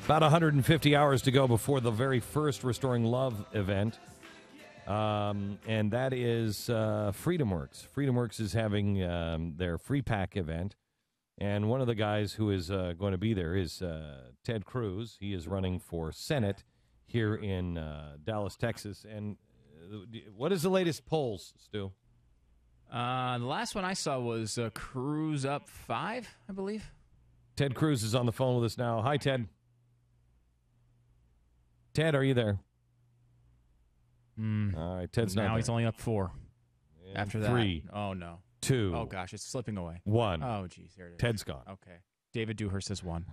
About 150 hours to go before the very first Restoring Love event. And that is FreedomWorks. FreedomWorks is having their free pack event. And one of the guys who is going to be there is Ted Cruz. He is running for Senate here in Dallas, Texas. And what is the latest polls, Stu? The last one I saw was Cruz up 5, I believe. Ted Cruz is on the phone with us now. Hi, Ted. Ted, are you there? All right, Ted's not now there. he's only up 4. And after that, 3, oh no, 2. Oh gosh, it's slipping away. 1. Oh geez, there it is. Ted's gone. Okay, David Dewhurst has won.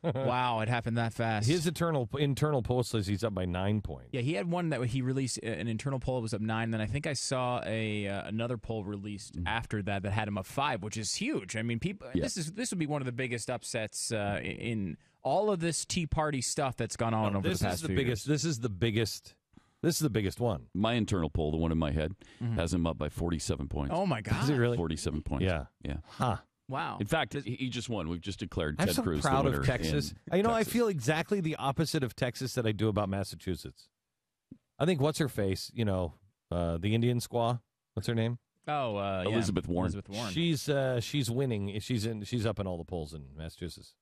Wow, it happened that fast. His internal poll says he's up by 9 points. Yeah, he had one that he released. An internal poll was up 9. Then I think I saw another poll released after that had him up 5, which is huge. I mean, people. Yeah. This would be one of the biggest upsets in all of this Tea Party stuff that's gone on over the past few years. This is the biggest one. My internal poll, the one in my head, has him up by 47 points. Oh my God! Is it really? 47 points. Yeah. Huh. Wow. In fact, he just won. We've just declared Ted Cruz I'm so proud the winner of Texas. I feel exactly the opposite of Texas that I do about Massachusetts. I think what's her face? The Indian squaw. What's her name? Oh, Elizabeth Warren. Elizabeth Warren. She's winning. She's up in all the polls in Massachusetts.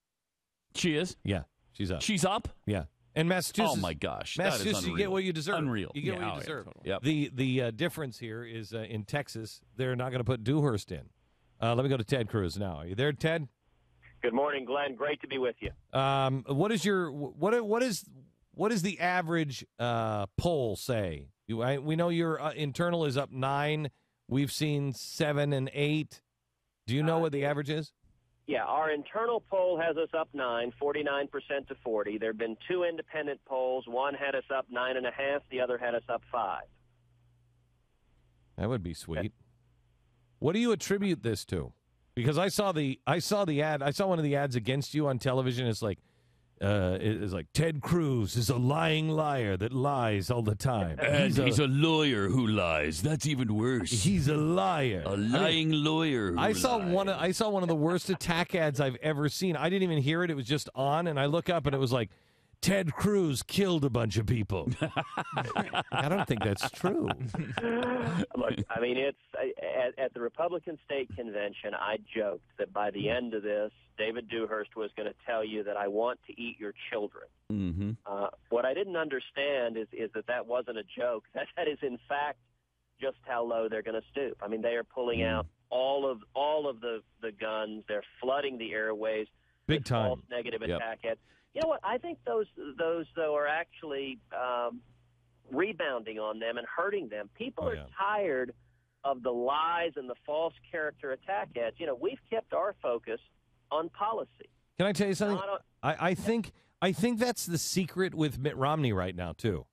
She is? Yeah, she's up. She's up? Yeah. And Massachusetts. Oh my gosh, Massachusetts, that is you get what you deserve. Unreal. You get what you deserve. Yeah, totally. The difference here is in Texas, they're not going to put Dewhurst in. Let me go to Ted Cruz now. Are you there, Ted? Good morning, Glenn. Great to be with you. What is the average poll say? We know your internal is up 9. We've seen 7 and 8. Do you know what the average is? Yeah, our internal poll has us up 9, 49% to 40. There have been 2 independent polls. One had us up 9.5. The other had us up 5. That would be sweet. Okay. What do you attribute this to? Because I saw the ad. I saw one of the ads against you on television. It's like Ted Cruz is a lying liar that lies all the time. And he's a lawyer who lies. That's even worse. He's a liar. A lying lawyer who lies. I saw one of the worst attack ads I've ever seen. I didn't even hear it. It was just on, and I look up, and it was like, Ted Cruz killed a bunch of people. I don't think that's true. Look, I mean, it's at the Republican State Convention, I joked that by the end of this, David Dewhurst was going to tell you that I want to eat your children. Mm-hmm. What I didn't understand is that wasn't a joke. That is, in fact, just how low they're going to stoop. I mean, they are pulling out all of the guns. They're flooding the airways. Big time. False negative attack ads. You know what? I think those though are actually rebounding on them and hurting them. People are tired of the lies and the false character attack ads. We've kept our focus on policy. Can I tell you something? I think that's the secret with Mitt Romney right now too.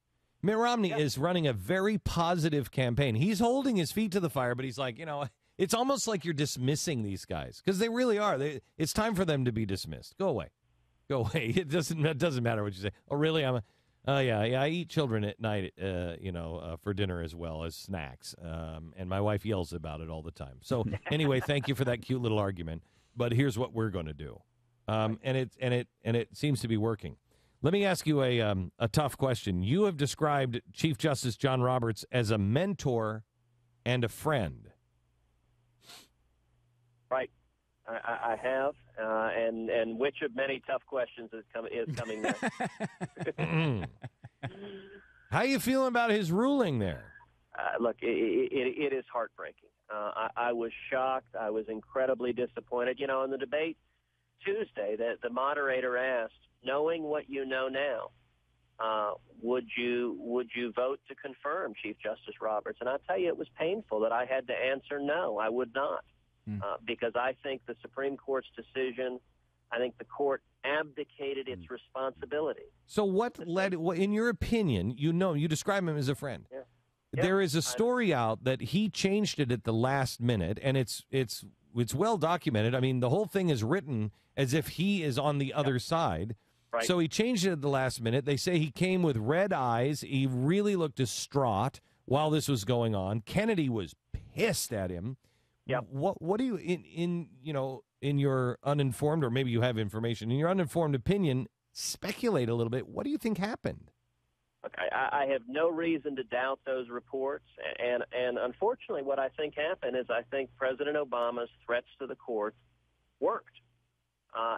Mitt Romney is running a very positive campaign. He's holding his feet to the fire, but he's like, it's almost like you're dismissing these guys because they really are. It's time for them to be dismissed. Go away. Go away. It doesn't matter what you say. Oh, really? I eat children at night, for dinner as well as snacks. And my wife yells about it all the time. So anyway, thank you for that cute little argument. But here's what we're going to do. And it seems to be working. Let me ask you a tough question. You have described Chief Justice John Roberts as a mentor and a friend. Right. I have, and which of many tough questions is coming next? How you feeling about his ruling there? Look, it is heartbreaking. I was shocked. I was incredibly disappointed. In the debate Tuesday, the moderator asked, knowing what you know now, would you vote to confirm Chief Justice Roberts? And I'll tell you, it was painful that I had to answer no, I would not. Because I think the Supreme Court's decision, I think the court abdicated its responsibility. So what led, in your opinion, you describe him as a friend. Yeah. There is a story out that he changed it at the last minute, and it's well documented. I mean, the whole thing is written as if he is on the other side. Right. So he changed it at the last minute. They say he came with red eyes. He really looked distraught while this was going on. Kennedy was pissed at him. Yeah. What do you in your uninformed, or maybe you have information, in your uninformed opinion, speculate a little bit. What do you think happened? Look, I have no reason to doubt those reports, and unfortunately what I think happened is I think President Obama's threats to the courts worked.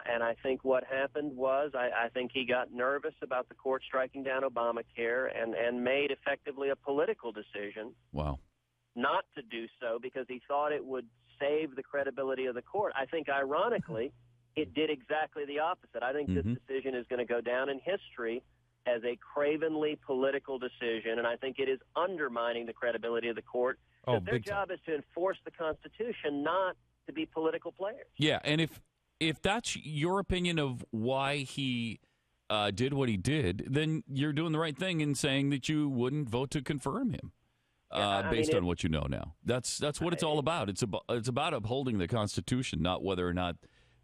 And I think what happened was I think he got nervous about the court striking down Obamacare and made effectively a political decision not to do so because he thought it would save the credibility of the court. I think, ironically, it did exactly the opposite. I think this decision is going to go down in history as a cravenly political decision, and I think it is undermining the credibility of the court. Their job is to enforce the Constitution, not to be political players. Yeah, and if that's your opinion of why he did what he did, then you're doing the right thing in saying that you wouldn't vote to confirm him based on what you know now. That's what it's all about. It's about upholding the Constitution, not whether or not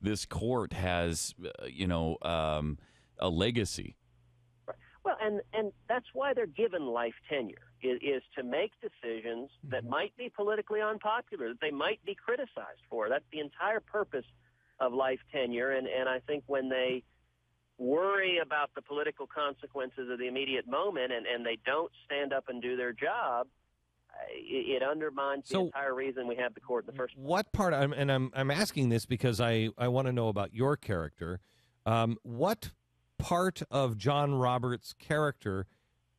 this court has a legacy. Well, and that's why they're given life tenure, is to make decisions that might be politically unpopular, that they might be criticized for. That's the entire purpose of life tenure, and I think when they worry about the political consequences of the immediate moment and they don't stand up and do their job, it undermines the entire reason we have the court in the first place. What part, I'm asking this because I want to know about your character, what part of John Roberts' character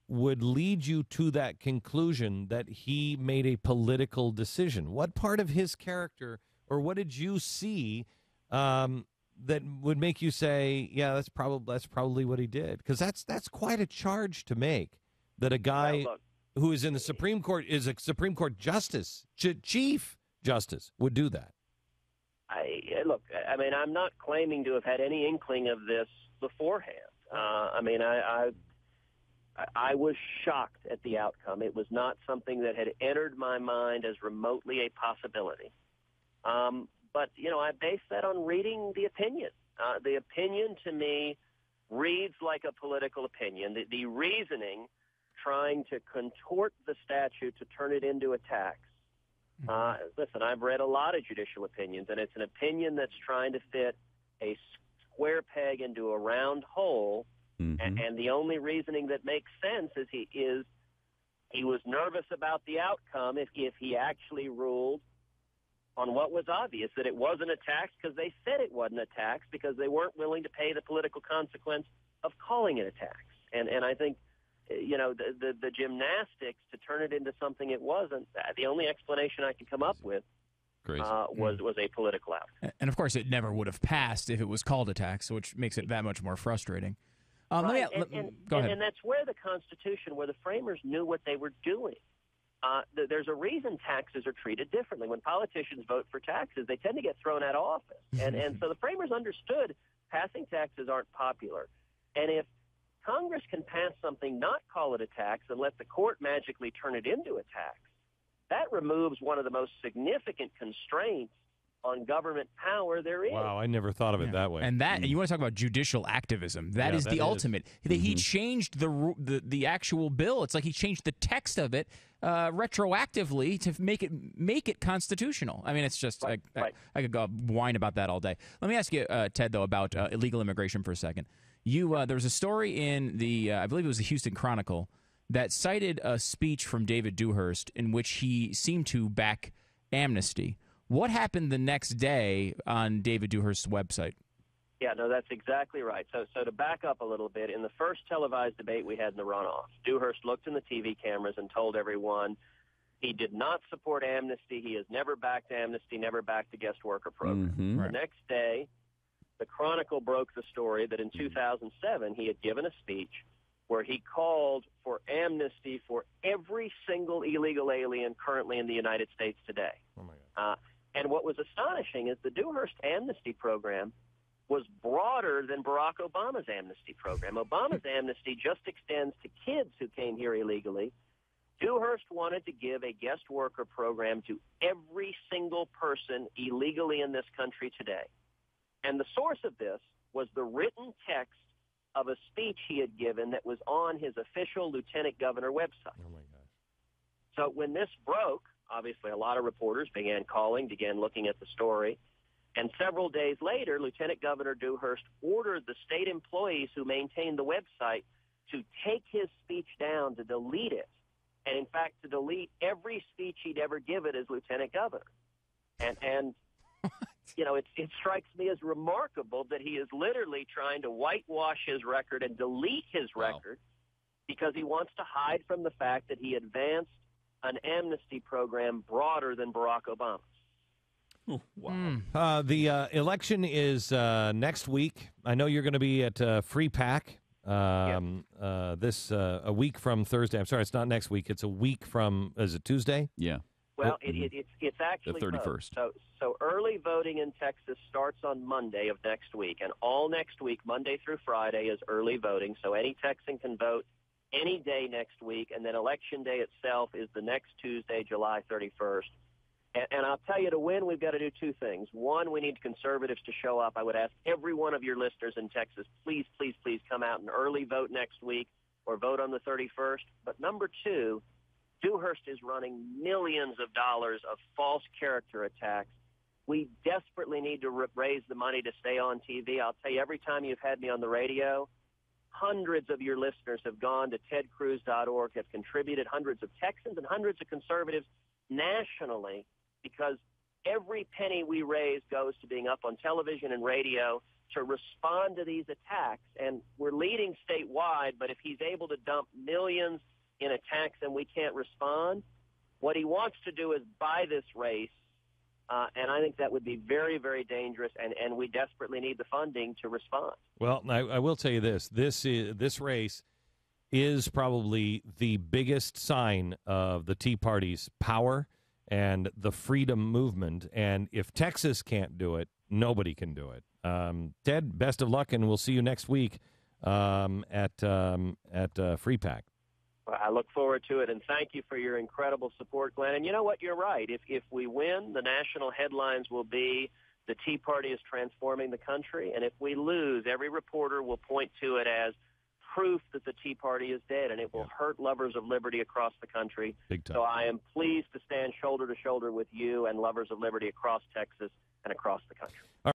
would lead you to that conclusion that he made a political decision? What part of his character, or what did you see that would make you say, yeah, that's probably what he did? Because that's quite a charge to make, that a guy who is in the Supreme Court, is a Supreme Court justice, chief justice, would do that. I'm not claiming to have had any inkling of this beforehand. I was shocked at the outcome. It was not something that had entered my mind as remotely a possibility. But I base that on reading the opinion. The opinion, to me, reads like a political opinion. The reasoning, trying to contort the statute to turn it into a tax. Listen, I've read a lot of judicial opinions, and it's an opinion that's trying to fit a square peg into a round hole, and the only reasoning that makes sense is he was nervous about the outcome if he actually ruled on what was obvious, that it wasn't a tax, because they said it wasn't a tax because they weren't willing to pay the political consequence of calling it a tax. And I think, the gymnastics to turn it into something it wasn't, the only explanation I can come up with was a political outcome. And, of course, it never would have passed if it was called a tax, which makes it that much more frustrating. Go ahead. And that's where the Constitution, where the framers knew what they were doing. There's a reason taxes are treated differently. When politicians vote for taxes, they tend to get thrown out of office. And so the framers understood passing taxes aren't popular. And if Congress can pass something, not call it a tax, and let the court magically turn it into a tax, that removes one of the most significant constraints on government power there is. Wow, I never thought of it that way. And you want to talk about judicial activism? That is the ultimate. He changed the actual bill. It's like he changed the text of it retroactively to make it constitutional. I mean, it's just I could go whine about that all day. Let me ask you, Ted, though, about illegal immigration for a second. There was a story in I believe it was the Houston Chronicle, that cited a speech from David Dewhurst in which he seemed to back amnesty. What happened the next day on David Dewhurst's website? Yeah, no, that's exactly right. So to back up a little bit, in the first televised debate we had in the runoff, Dewhurst looked in the TV cameras and told everyone he did not support amnesty. He has never backed amnesty, never backed the guest worker program. The next day, the Chronicle broke the story that in 2007 he had given a speech where he called for amnesty for every single illegal alien currently in the United States today. Oh, my God. And what was astonishing is the Dewhurst amnesty program was broader than Barack Obama's amnesty program. Obama's amnesty just extends to kids who came here illegally. Dewhurst wanted to give a guest worker program to every single person illegally in this country today. And the source of this was the written text of a speech he had given that was on his official lieutenant governor website. Oh, my gosh. So when this broke, obviously a lot of reporters began calling, began looking at the story. And several days later, Lieutenant Governor Dewhurst ordered the state employees who maintained the website to take his speech down, to delete it, and in fact to delete every speech he'd ever given as lieutenant governor. And you know, it strikes me as remarkable that he is literally trying to whitewash his record and delete his record because he wants to hide from the fact that he advanced an amnesty program broader than Barack Obama's. Oh, wow. The election is next week. I know you're going to be at Free Pack this a week from Thursday. I'm sorry, it's not next week. It's a week from, is it Tuesday? Yeah. Well, it's actually the 31st. So early voting in Texas starts on Monday of next week, and all next week, Monday through Friday, is early voting. So any Texan can vote any day next week, and then Election Day itself is the next Tuesday, July 31st. And I'll tell you, to win, we've got to do two things. One, we need conservatives to show up. I would ask every one of your listeners in Texas, please, please, please come out and early vote next week or vote on the 31st. But number two, Dewhurst is running millions of dollars of false character attacks. We desperately need to raise the money to stay on TV. I'll tell you, every time you've had me on the radio, hundreds of your listeners have gone to tedcruz.org, have contributed, hundreds of Texans and hundreds of conservatives nationally, because every penny we raise goes to being up on television and radio to respond to these attacks. And we're leading statewide, but if he's able to dump millions in attacks and we can't respond, what he wants to do is buy this race, and I think that would be very, very dangerous, and we desperately need the funding to respond. Well, I will tell you this. This race is probably the biggest sign of the Tea Party's power and the freedom movement. And if Texas can't do it, nobody can do it. Ted, best of luck, and we'll see you next week at Free Pack. Well, I look forward to it, and thank you for your incredible support, Glenn. And you know what? You're right. If we win, the national headlines will be the Tea Party is transforming the country. And if we lose, every reporter will point to it as proof that the Tea Party is dead, and it will hurt lovers of liberty across the country. Big time. So I am pleased to stand shoulder to shoulder with you and lovers of liberty across Texas and across the country.